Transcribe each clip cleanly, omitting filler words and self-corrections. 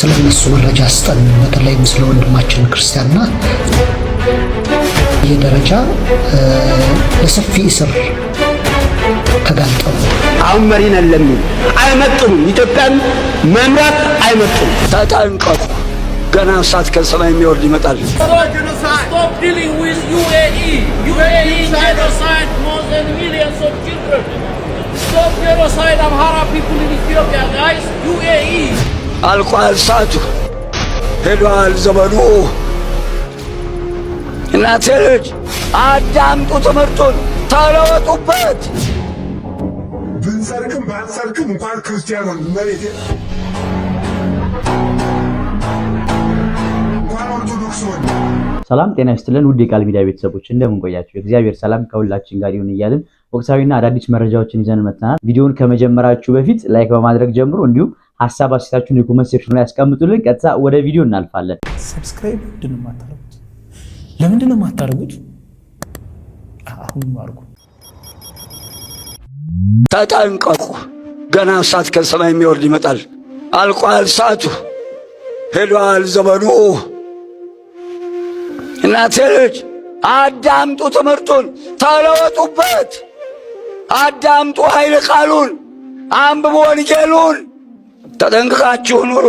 ስለነሱ መረጃ አስጠን በተለይም ስለ ወንድማችን ክርስቲያንና የደረጃ ለሰፊ እስር ተጋልጠው አሁን መሪ ነን ለምን አይመጡም? ኢትዮጵያን መምራት አይመጡም። ተጠንቀቁ፣ ገና እሳት ከሰማይ የሚወርድ ይመጣል። Stop dealing with UAE. UAE genocide more than millions of children. Stop genocide of Amhara people in Ethiopia, guys. UAE. አልቋል፣ እሳቱ ሄዷል ዘመኑ። እናቴ ልጅ አዳምጡ፣ ትምህርቱን ተለወጡበት። ብንሰርክም ባንሰርክም እንኳን ክርስቲያን ሆን መሬቴ እንኳን ኦርቶዶክስ ሆን። ሰላም ጤና ይስጥልን ውድ የቃል ሚዲያ ቤተሰቦች እንደምን ቆያችሁ? እግዚአብሔር ሰላም ከሁላችን ጋር ይሁን እያልን ወቅታዊና አዳዲስ መረጃዎችን ይዘን መጥተናል። ቪዲዮውን ከመጀመራችሁ በፊት ላይክ በማድረግ ጀምሩ። እንዲሁም ሐሳብ አስተያየታችሁን የኮሜንት ሴክሽን ላይ ያስቀምጡልን። ቀጥታ ወደ ቪዲዮ እናልፋለን። ሰብስክራይብ ለምንድን ነው የማታደርጉት? አሁን አድርጉ። ተጠንቀቁ፣ ገና እሳት ከሰማይ የሚወርድ ይመጣል። አልቋል፣ እሳቱ ሄዷል ዘመኑ። እናቴ ልጅ አዳምጡ፣ ትምህርቱን ተለወጡበት። አዳምጡ ኃይለ ቃሉን፣ አንብቡ ወንጌሉን። ተጠንቅቃችሁ ኑሩ።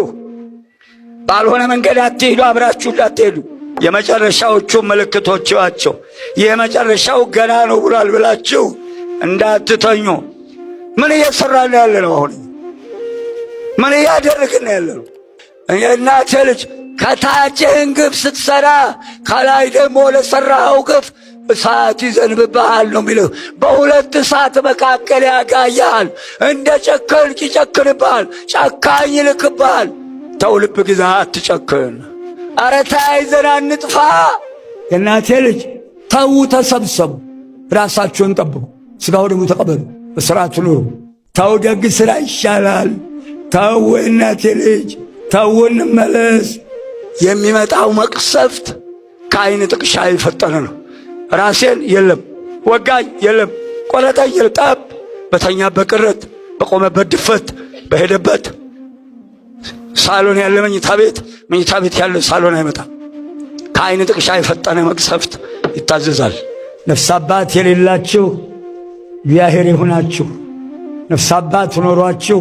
ባልሆነ መንገድ አትሄዱ፣ አብራችሁ እንዳትሄዱ። የመጨረሻዎቹ ምልክቶች ናቸው። የመጨረሻው ገና ነው ብሏል ብላችሁ እንዳትተኙ። ምን እየሰራን ያለ ነው? አሁን ምን እያደረግን ያለ ነው? እናቴ ልጅ ከታችህን ግፍ ስትሰራ ከላይ ደግሞ ለሰራኸው ግፍ እሳት ይዘንብብሃል ነው የሚለው። በሁለት እሳት መካከል ያጋያል። እንደ ጨከንክ ይጨክንብሃል፣ ጨካኝ ይልክብሃል። ተው ልብ ግዛ፣ አትጨክን። ኧረ ተያይዘን አንጥፋ። እናቴ ልጅ ተዉ፣ ተሰብሰቡ፣ ራሳችሁን ጠብቁ፣ ሥጋው ደግሞ ተቀበሉ፣ በሥርዓቱ ኑሩ። ተው፣ ደግ ሥራ ይሻላል። ተው እናቴ ልጅ ተው፣ እንመለስ። የሚመጣው መቅሰፍት ከዓይን ጥቅሻ የፈጠነ ነው። ራሴን የለም ወጋኝ የለም ቆረጠኝ የለም ጠብ በተኛበት ቅረት በቆመበት ድፈት በሄደበት ሳሎን ያለ መኝታ ቤት ያለ ሳሎን አይመጣም። ከዓይን ጥቅሻ የፈጠነ መቅሰፍት ይታዘዛል። ነፍስ አባት የሌላችሁ እግዚአብሔር ይሁናችሁ። ነፍስ አባት ኖሯችሁ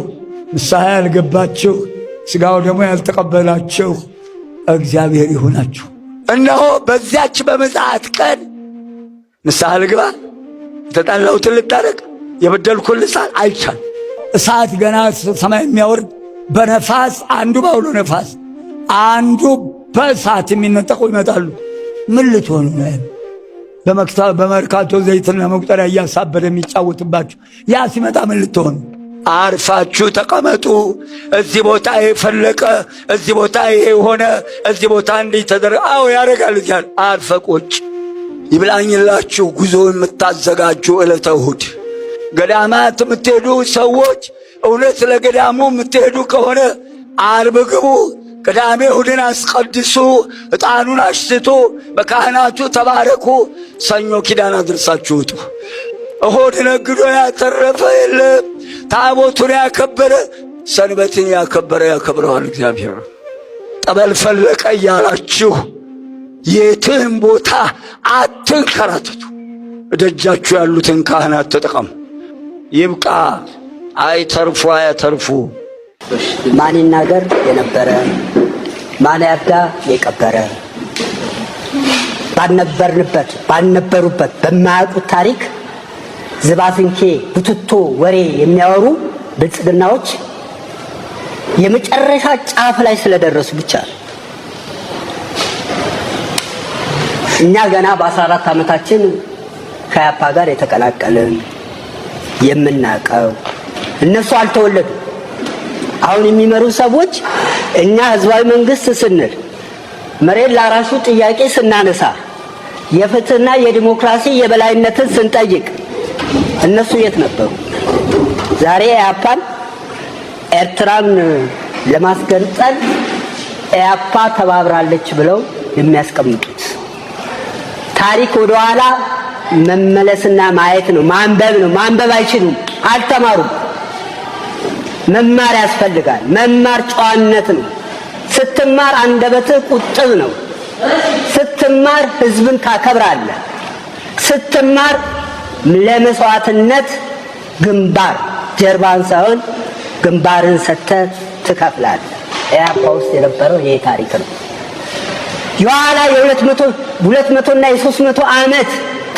ንስሐ ያልገባችሁ ሥጋው ደግሞ ያልተቀበላችሁ እግዚአብሔር ይሁናችሁ። እነሆ በዚያች በምጽአት ቀን ንስሐ ልግባ፣ የተጣላሁትን ልታረቅ፣ የበደልኩን ልሳል አይቻል። እሳት ገና ሰማይ የሚያወርድ በነፋስ አንዱ በአውሎ ነፋስ አንዱ በእሳት የሚነጠቁ ይመጣሉ። ምን ልትሆኑ ነው? በመርካቶ ዘይትና መቁጠሪያ እያሳበደ የሚጫወትባችሁ ያ ሲመጣ ምን ልትሆኑ? አርፋችሁ ተቀመጡ። እዚህ ቦታ የፈለቀ፣ እዚህ ቦታ ይሄ ሆነ፣ እዚህ ቦታ እንዲህ ተደረገ። አዎ ያደርጋል። እዚያ አርፈ ቁጭ። ይብላኝላችሁ ጉዞ የምታዘጋጁ ዕለተ እሑድ ገዳማት የምትሄዱ ሰዎች እውነት ለገዳሙ የምትሄዱ ከሆነ ዓርብ ግቡ፣ ቅዳሜ እሑድን አስቀድሱ፣ ዕጣኑን አሽትቱ፣ በካህናቱ ተባረኩ፣ ሰኞ ኪዳን አድርሳችሁ ውጡ። እሑድ ነግዶ ያተረፈ የለም። ታቦቱን ያከበረ ሰንበትን ያከበረ ያከብረዋል እግዚአብሔር። ጠበል ፈለቀ እያላችሁ የትም ቦታ አትንከራተቱ። እደጃችሁ ያሉትን ካህናት ተጠቀሙ። ይብቃ። አይተርፉ አያተርፉ። ማን ይናገር የነበረ ማን ያርዳ የቀበረ ባልነበሩበት በማያውቁት ታሪክ ዝባዝንኬ ቡትቶ ወሬ የሚያወሩ ብልጽግናዎች የመጨረሻ ጫፍ ላይ ስለደረሱ ብቻ እኛ ገና በ14 ዓመታችን ከያፓ ጋር የተቀላቀልን የምናቀው እነሱ አልተወለዱ። አሁን የሚመሩ ሰዎች እኛ ህዝባዊ መንግስት ስንል መሬት ላራሹ ጥያቄ ስናነሳ የፍትህና የዲሞክራሲ የበላይነትን ስንጠይቅ እነሱ የት ነበሩ? ዛሬ ያፓን ኤርትራን ለማስገንጠል ያፓ ተባብራለች ብለው የሚያስቀምጡት ታሪክ ወደ ኋላ መመለስና ማየት ነው፣ ማንበብ ነው። ማንበብ አይችሉም፣ አልተማሩም። መማር ያስፈልጋል። መማር ጨዋነት ነው። ስትማር አንደበትህ ቁጥብ ነው። ስትማር ህዝብን ታከብራለህ። ስትማር ለመስዋዕትነት ግንባር ጀርባን ሳይሆን ግንባርን ሰጥተህ ትከፍላለህ። ኢህአፓ ውስጥ የነበረው ይሄ ታሪክ ነው። የኋላ የ200 እና የ300 ዓመት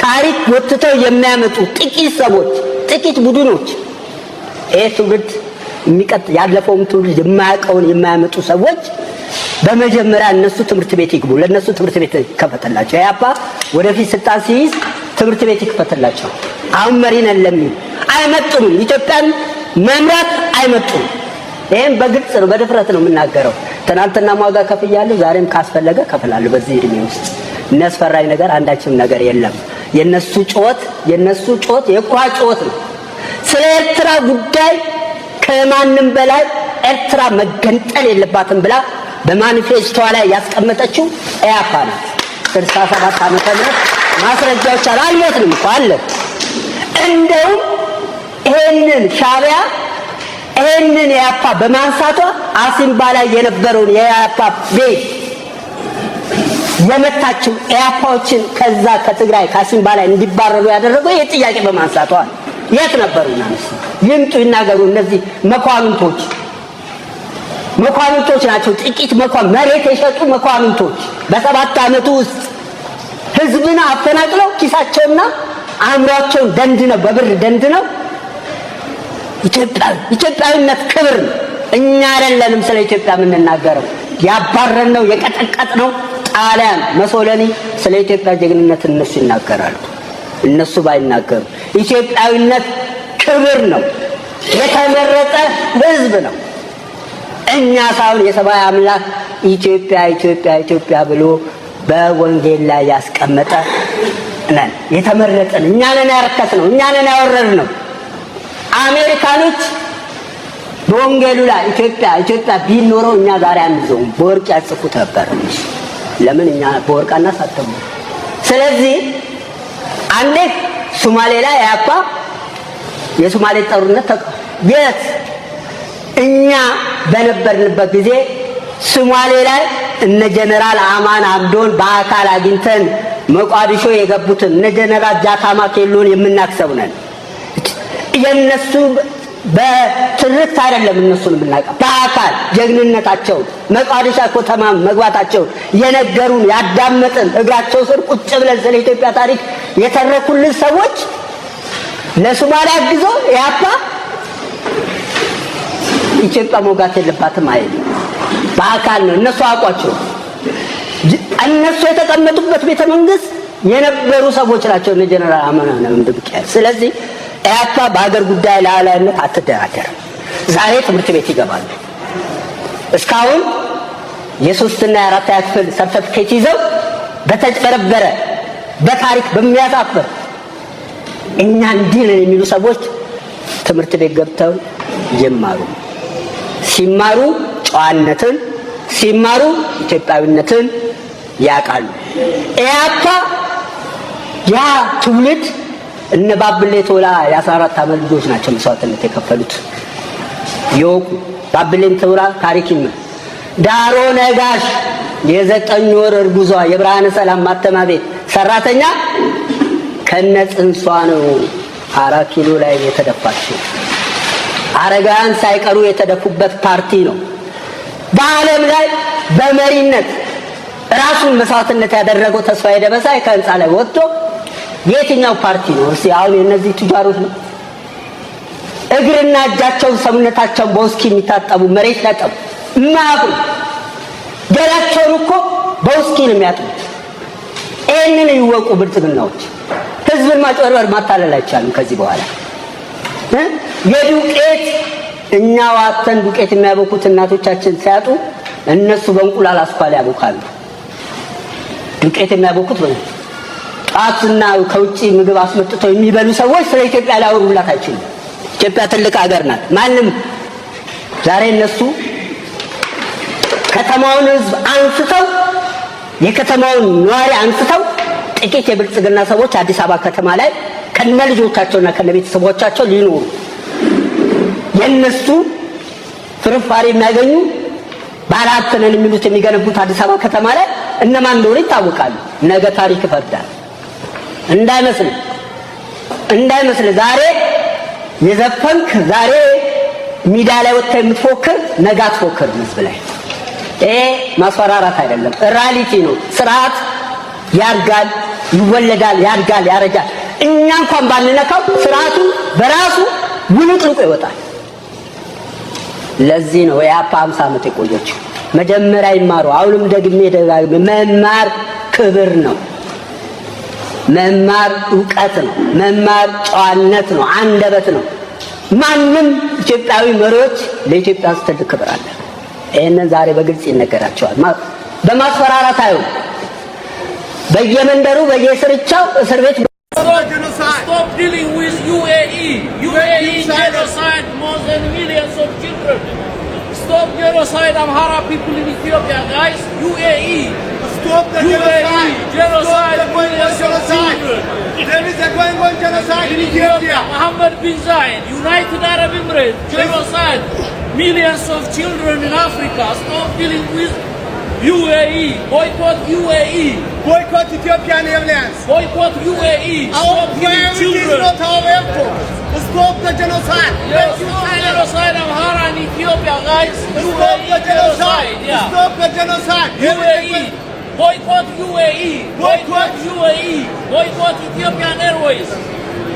ታሪክ ወጥተው የሚያመጡ ጥቂት ሰዎች፣ ጥቂት ቡድኖች ይሄ ትውልድ ያለፈውም ትውልድ የማያውቀውን የሚያመጡ ሰዎች በመጀመሪያ እነሱ ትምህርት ቤት ይግቡ። ለነሱ ትምህርት ቤት ይከፈተላቸው። ኢህአፓ ወደፊት ስልጣን ሲይዝ ትምህርት ቤት ይከፈተላቸው። አሁን መሪ ነን ለሚሉ አይመጡም። ኢትዮጵያን መምራት አይመጡም። ይሄን በግልጽ ነው፣ በድፍረት ነው የምናገረው። ትናንትና ዋጋ ከፍያለሁ፣ ዛሬም ካስፈለገ ከፍላለሁ። በዚህ እድሜ ውስጥ የሚያስፈራኝ ነገር አንዳችም ነገር የለም። የነሱ ጩኸት የኳ ጩኸት ነው። ስለ ኤርትራ ጉዳይ ከማንም በላይ ኤርትራ መገንጠል የለባትም ብላ በማኒፌስቶዋ ላይ ያስቀመጠችው ኢህአፓ ናት። 67 ዓመተ ምህረት ማስረጃዎች አልሞትንም እኮ አለ። እንደውም ይሄንን ሻዕቢያ ይሄንን ኢህአፓ በማንሳቷ አሲምባ ላይ የነበረውን የኢህአፓ ቤት የመታችው ኢህአፓዎችን ከዛ ከትግራይ ከአሲምባ ላይ እንዲባረሩ ያደረገው ይሄ ጥያቄ በማንሳቷ የት ነበሩና ይምጡ ይናገሩ። እነዚህ መኳንንቶች ናቸው። ጥቂት መሬት የሸጡ መኳንንቶች በ7 ዓመቱ ውስጥ ህዝብን አፈናቅለው ኪሳቸውና አእምሯቸውን ደንድነው በብር ደንድነው ኢትዮጵያዊነት ክብር ነው። እኛ አይደለንም ስለ ኢትዮጵያ የምንናገረው። ያባረነው የቀጠቀጥነው ጣሊያን መሶለኒ ስለ ኢትዮጵያ ጀግንነት እነሱ ይናገራሉ። እነሱ ባይናገሩ ኢትዮጵያዊነት ክብር ነው። የተመረጠ ህዝብ ነው። እኛ ሳይሆን የሰማይ አምላክ ኢትዮጵያ ብሎ በወንጌል ላይ ያስቀመጠ ነን። የተመረጠን እኛ ነን። ያረከስነው እኛ ነን። ያወረድነው አሜሪካኖች በወንጌሉ ላይ ኢትዮጵያ ቢኖረው እኛ ዛሬ አንዘውም፣ በወርቅ ያጽፉት ነበር። ለምን እኛ በወርቅ አናሳተሙ? ስለዚህ አንዴ ሶማሌ ላይ ኢህአፓ የሶማሌ ጦርነት የት እኛ በነበርንበት ጊዜ ሶማሌ ላይ እነ ጀነራል አማን አብዶን በአካል አግኝተን መቋዲሾ የገቡትን እነ ጀነራል ጃካማ ኬሎን የምናክሰው ነን። የነሱ በትርክት አይደለም እነሱን የምናውቀው፣ በአካል ጀግንነታቸው መቋዲሾ ከተማ መግባታቸው የነገሩን ያዳመጥን እግራቸው ስር ቁጭ ብለን ስለ ኢትዮጵያ ታሪክ የተረኩልን ሰዎች ለሶማሊያ አግዞ ኢህአፓ ኢትዮጵያ መውጋት የለባትም አይደል? በአካል ነው። እነሱ አቋቸው እነሱ የተቀመጡበት ቤተ መንግስት የነበሩ ሰዎች ናቸው እነ ጀነራል አማን አብዶ። ስለዚህ ኢህአፓ በሀገር ጉዳይ ላላነት አትደራደርም። ዛሬ ትምህርት ቤት ይገባሉ። እስካሁን የ3 እና የ4 ክፍል ሰርተፊኬት ይዘው በተጨበረበረ በታሪክ በሚያሳፍር እኛ እንዲህ ነን የሚሉ ሰዎች ትምህርት ቤት ገብተው ይማሩ። ሲማሩ ጨዋነትን፣ ሲማሩ ኢትዮጵያዊነትን ያውቃሉ። ኢህአፓ ያ ትውልድ እነ ባብሌ ቶላ የ14 ዓመት ልጆች ናቸው መስዋዕትነት የከፈሉት። ይወቁ። ባብሌን ቶላ ታሪክም ዳሮ ነጋሽ የ9 ወር እርጉዟ የብርሃነ ሰላም ማተሚያ ቤት ሰራተኛ ከነጽንሷ ነው 4 ኪሎ ላይ የተደፋችው። አረጋውያን ሳይቀሩ የተደፉበት ፓርቲ ነው። በዓለም ላይ በመሪነት ራሱን መስዋዕትነት ያደረገው ተስፋዬ ደበሳይ ከህንፃ ላይ ወጥቶ የትኛው ፓርቲ ነው? እስቲ አሁን የነዚህ ቱጃሮች ነው እግርና እጃቸውን ሰውነታቸውን በውስኪ የሚታጠቡ መሬት ያጠቡ ማቁ ገላቸውን እኮ በውስኪ ነው የሚያጥቡት። ይሄንን ይወቁ ብልጽግናዎች። ህዝብን ማጭበርበር ማታለል አይቻልም ከዚህ በኋላ። የዱቄት እኛ ዋተን ዱቄት የሚያበኩት እናቶቻችን ሲያጡ እነሱ በእንቁላል አስኳል ያቦካሉ። ዱቄት የሚያበኩት ጣትና ከውጪ ምግብ አስመጥተው የሚበሉ ሰዎች ስለ ኢትዮጵያ ሊያወሩላት አይችሉም። ኢትዮጵያ ትልቅ ሀገር ናት። ማንም ዛሬ እነሱ ከተማውን ህዝብ አንስተው የከተማውን ነዋሪ አንስተው ጥቂት የብልጽግና ሰዎች አዲስ አበባ ከተማ ላይ ከነ ልጆቻቸውና ከነ ቤተሰቦቻቸው ሊኖሩ የነሱ ፍርፋሪ የሚያገኙ ባለሀብት ነን የሚሉት የሚገነቡት አዲስ አበባ ከተማ ላይ እነማን እንደሆነ ይታወቃሉ። ነገ ታሪክ ይፈርዳል። እንዳይመስል ዛሬ የዘፈንክ ዛሬ ሚዲያ ላይ ወጥተህ የምትፎክር ነገ አትፎክር ህዝብ ላይ። ይሄ ማስፈራራት አይደለም፣ ሪያሊቲ ነው። ስርዓት ያድጋል፣ ይወለዳል፣ ያድጋል፣ ያረጃል። እኛ እንኳን ባንነካው ስርዓቱ በራሱ ውልቅልቁ ይወጣል። ለዚህ ነው የአፓ 50 ዓመት የቆየችው። መጀመሪያ ይማሩ። አሁንም ደግሜ መማር ክብር ነው። መማር ዕውቀት ነው። መማር ጨዋነት ነው፣ አንደበት ነው። ማንም ኢትዮጵያዊ መሪዎች ለኢትዮጵያ ትልቅ ክብር አለ። ይሄንን ዛሬ በግልጽ ይነገራቸዋል። በማስፈራራት አይሆን። በየመንደሩ በየስርቻው እስር ቤት Stop dealing with UAE. UAE genocide more than millions of children. Stop genocide Amhara people in Ethiopia, guys. UAE. Stop the UAE genocide millions of children. There is a going on genocide In Ethiopia, Mohammed bin Zayed, United Arab Emirates, genocide millions of children in Africa. Stop dealing with UAE. Boycott UAE. Boycott Ethiopian Airlines. Boycott UAE. Our Stop killing priority is children. not our airport. Stop the genocide. Yes, stop genocide Amhara in Ethiopia, guys. Stop the genocide. Yeah. Stop the genocide. UAE. Boycott UAE. Boycott UAE. Boycott Ethiopian Airways.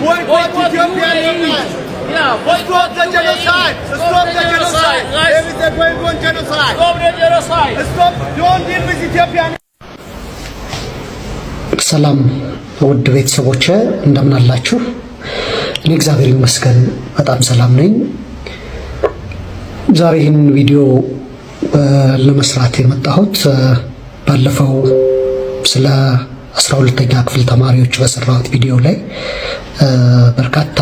Boycott Ethiopian Airlines. Yeah, Stop the genocide. Stop the genocide. guys. There is a going on genocide. Stop the genocide. Stop. Don't deal with Ethiopian. ሰላም ውድ ቤተሰቦቼ እንደምን አላችሁ? እኔ እግዚአብሔር ይመስገን በጣም ሰላም ነኝ። ዛሬ ይህን ቪዲዮ ለመስራት የመጣሁት ባለፈው ስለ 12ኛ ክፍል ተማሪዎች በሰራሁት ቪዲዮ ላይ በርካታ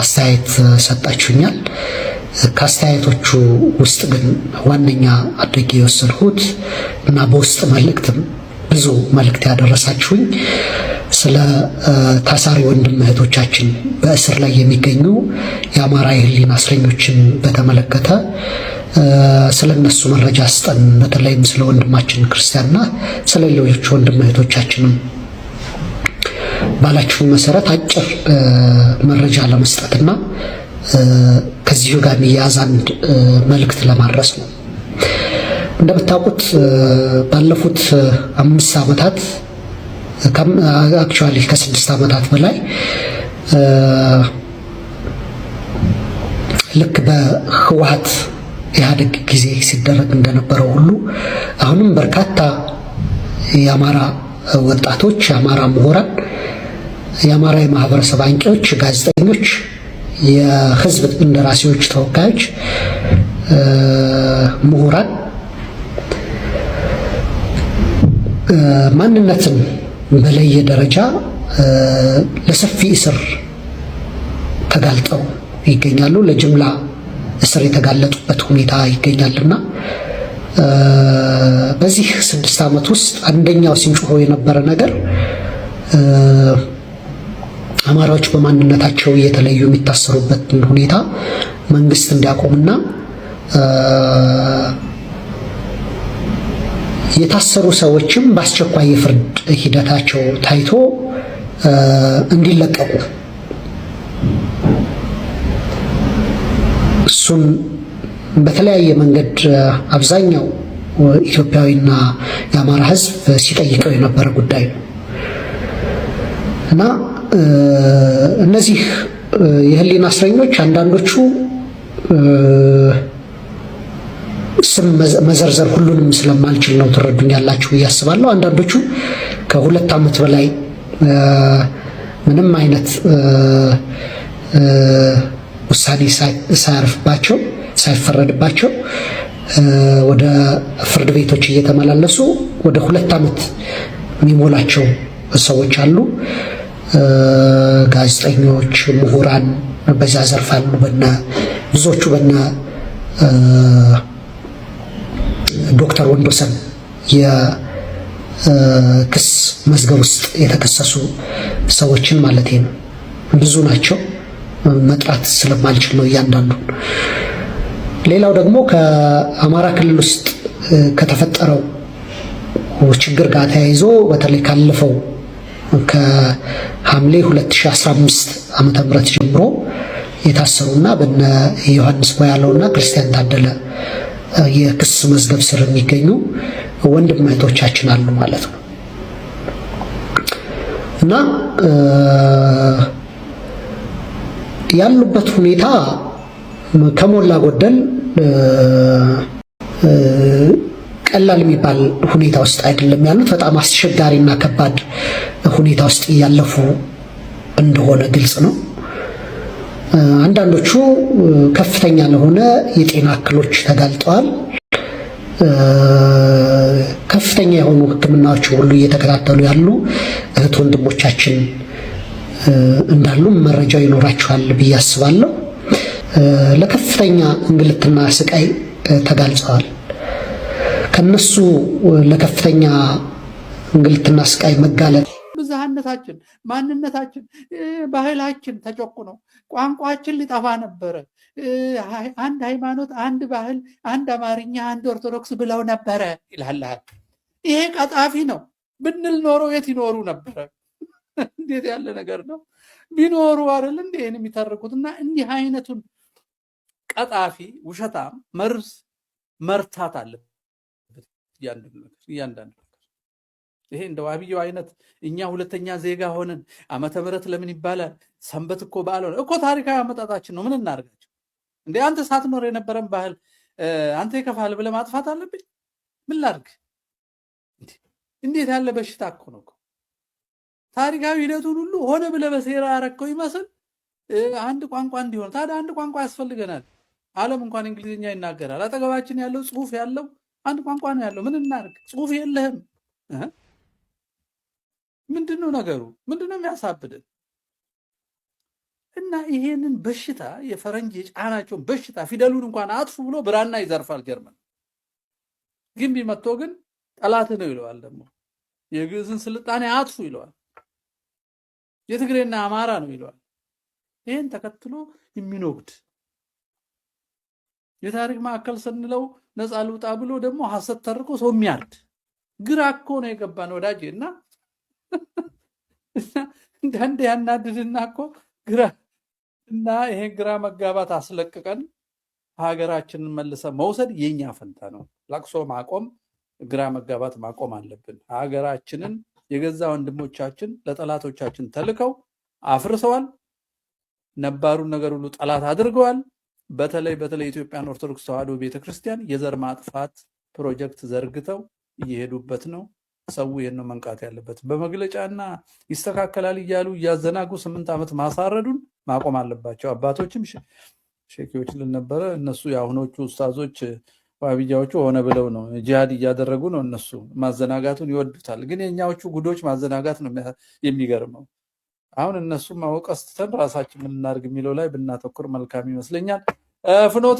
አስተያየት ሰጣችሁኛል። ከአስተያየቶቹ ውስጥ ግን ዋነኛ አድርጌ የወሰድኩት እና በውስጥ መልእክትም ብዙ መልእክት ያደረሳችሁኝ ስለ ታሳሪ ወንድም እህቶቻችን በእስር ላይ የሚገኙ የአማራ የህሊና እስረኞችን በተመለከተ ስለነሱ መረጃ ስጠን፣ በተለይም ስለ ወንድማችን ክርስቲያንና ስለ ሌሎች ወንድም እህቶቻችንም ባላችሁ መሰረት አጭር መረጃ ለመስጠትና ከዚሁ ጋር የሚያያዝ አንድ መልእክት ለማድረስ ነው። እንደምታውቁት ባለፉት 5 ዓመታት አክቹአሊ ከ6 ዓመታት በላይ ልክ በህወሓት ኢህአዴግ ጊዜ ሲደረግ እንደነበረው ሁሉ አሁንም በርካታ የአማራ ወጣቶች፣ የአማራ ምሁራን፣ የአማራ የማህበረሰብ አንቂዎች፣ ጋዜጠኞች፣ የህዝብ እንደራሴዎች ተወካዮች፣ ምሁራን ማንነትን በለየ ደረጃ ለሰፊ እስር ተጋልጠው ይገኛሉ። ለጅምላ እስር የተጋለጡበት ሁኔታ ይገኛልና በዚህ 6 ዓመት ውስጥ አንደኛው ሲንጮህ የነበረ ነገር አማራዎች በማንነታቸው እየተለዩ የሚታሰሩበትን ሁኔታ መንግስት እንዲያቆምና የታሰሩ ሰዎችም በአስቸኳይ የፍርድ ሂደታቸው ታይቶ እንዲለቀቁ እሱን በተለያየ መንገድ አብዛኛው ኢትዮጵያዊና የአማራ ሕዝብ ሲጠይቀው የነበረ ጉዳይ ነው እና እነዚህ የህሊና እስረኞች አንዳንዶቹ ስም መዘርዘር ሁሉንም ስለማልችል ነው ትረዱኛላችሁ ያስባለሁ። አንዳንዶቹ ከ2 ዓመት በላይ ምንም አይነት ውሳኔ ሳያርፍባቸው ሳይፈረድባቸው ወደ ፍርድ ቤቶች እየተመላለሱ ወደ 2 ዓመት የሚሞላቸው ሰዎች አሉ። ጋዜጠኞች፣ ምሁራን በዛ ዘርፍ አሉ። ብዙዎቹ በነ ዶክተር ወንዶሰን የክስ መዝገብ ውስጥ የተከሰሱ ሰዎችን ማለት ነው። ብዙ ናቸው፣ መጥራት ስለማልችል ነው እያንዳንዱ። ሌላው ደግሞ ከአማራ ክልል ውስጥ ከተፈጠረው ችግር ጋር ተያይዞ በተለይ ካለፈው ከሐምሌ 2015 ዓመተ ምህረት ጀምሮ የታሰሩና በነ ዮሐንስ ሞያለውና ክርስቲያን ታደለ የክስ መዝገብ ስር የሚገኙ ወንድም እህቶቻችን አሉ ማለት ነው እና ያሉበት ሁኔታ ከሞላ ጎደል ቀላል የሚባል ሁኔታ ውስጥ አይደለም ያሉት። በጣም አስቸጋሪና ከባድ ሁኔታ ውስጥ እያለፉ እንደሆነ ግልጽ ነው። አንዳንዶቹ ከፍተኛ ለሆነ የጤና እክሎች ተጋልጠዋል። ከፍተኛ የሆኑ ሕክምናዎች ሁሉ እየተከታተሉ ያሉ እህት ወንድሞቻችን እንዳሉ መረጃው ይኖራቸዋል ብዬ አስባለሁ። ለከፍተኛ እንግልትና ስቃይ ተጋልጸዋል። ከነሱ ለከፍተኛ እንግልትና ስቃይ መጋለጥ ብዝሃነታችን፣ ማንነታችን፣ ባህላችን ተጨቁነው ቋንቋችን ሊጠፋ ነበረ። አንድ ሃይማኖት፣ አንድ ባህል፣ አንድ አማርኛ፣ አንድ ኦርቶዶክስ ብለው ነበረ ይላል። ይሄ ቀጣፊ ነው ብንል ኖሮ የት ይኖሩ ነበረ? እንዴት ያለ ነገር ነው! ቢኖሩ አይደል እንዴ የሚተርኩትና እንዲህ አይነቱን ቀጣፊ ውሸታም መርዝ መርታት አለበት እያንዳንዱ ነገር። ይሄ እንደ ዋብየው አይነት እኛ ሁለተኛ ዜጋ ሆነን ዓመተ ምህረት ለምን ይባላል? ሰንበት እኮ በዓል ሆነ እኮ። ታሪካዊ አመጣጣችን ነው። ምን እናርጋቸው እንዴ? አንተ ሳትኖር የነበረን ባህል አንተ ይከፋል ብለህ ማጥፋት አለብኝ? ምን ላድርግ? እንዴት ያለ በሽታ እኮ ነው። ታሪካዊ ሂደቱን ሁሉ ሆነ ብለህ በሴራ ያረከው ይመስል አንድ ቋንቋ እንዲሆን። ታዲያ አንድ ቋንቋ ያስፈልገናል። ዓለም እንኳን እንግሊዝኛ ይናገራል። አጠገባችን ያለው ጽሁፍ ያለው አንድ ቋንቋ ነው ያለው። ምን እናድርግ? ጽሁፍ የለህም። ምንድነው ነገሩ? ምንድነው የሚያሳብድን? እና ይሄንን በሽታ የፈረንጅ የጫናቸውን በሽታ ፊደሉን እንኳን አጥፉ ብሎ ብራና ይዘርፋል ጀርመን። ግን ቢመጥቶ ግን ጠላት ነው ይለዋል። ደግሞ የግዕዝን ስልጣኔ አጥፉ ይለዋል። የትግሬና አማራ ነው ይለዋል። ይሄን ተከትሎ የሚኖግድ የታሪክ ማዕከል ስንለው ነፃ ልውጣ ብሎ ደግሞ ሐሰት ተርቆ ሰው የሚያርድ ግራ እኮ ነው የገባን ወዳጄ። እና እንዳንዴ ያናድድና እኮ ግራ እና ይሄ ግራ መጋባት አስለቅቀን ሀገራችንን መልሰ መውሰድ የኛ ፈንታ ነው። ለቅሶ ማቆም፣ ግራ መጋባት ማቆም አለብን። ሀገራችንን የገዛ ወንድሞቻችን ለጠላቶቻችን ተልከው አፍርሰዋል። ነባሩን ነገር ሁሉ ጠላት አድርገዋል። በተለይ ኢትዮጵያን ኦርቶዶክስ ተዋሕዶ ቤተክርስቲያን የዘር ማጥፋት ፕሮጀክት ዘርግተው እየሄዱበት ነው። ሰው ይሄን መንቃት ያለበት። በመግለጫና ይስተካከላል እያሉ እያዘናጉ 8 ዓመት ማሳረዱን ማቆም አለባቸው። አባቶችም ሼኪዎች ልነበረ እነሱ የአሁኖቹ ኡስታዞች ዋብያዎቹ ሆነ ብለው ነው ጂሃድ እያደረጉ ነው። እነሱ ማዘናጋቱን ይወዱታል። ግን የኛዎቹ ጉዶች ማዘናጋት ነው የሚገርመው። አሁን እነሱ ማወቀስ ትተን ራሳችን ምን እናድርግ የሚለው ላይ ብናተኩር መልካም ይመስለኛል። ፍኖተ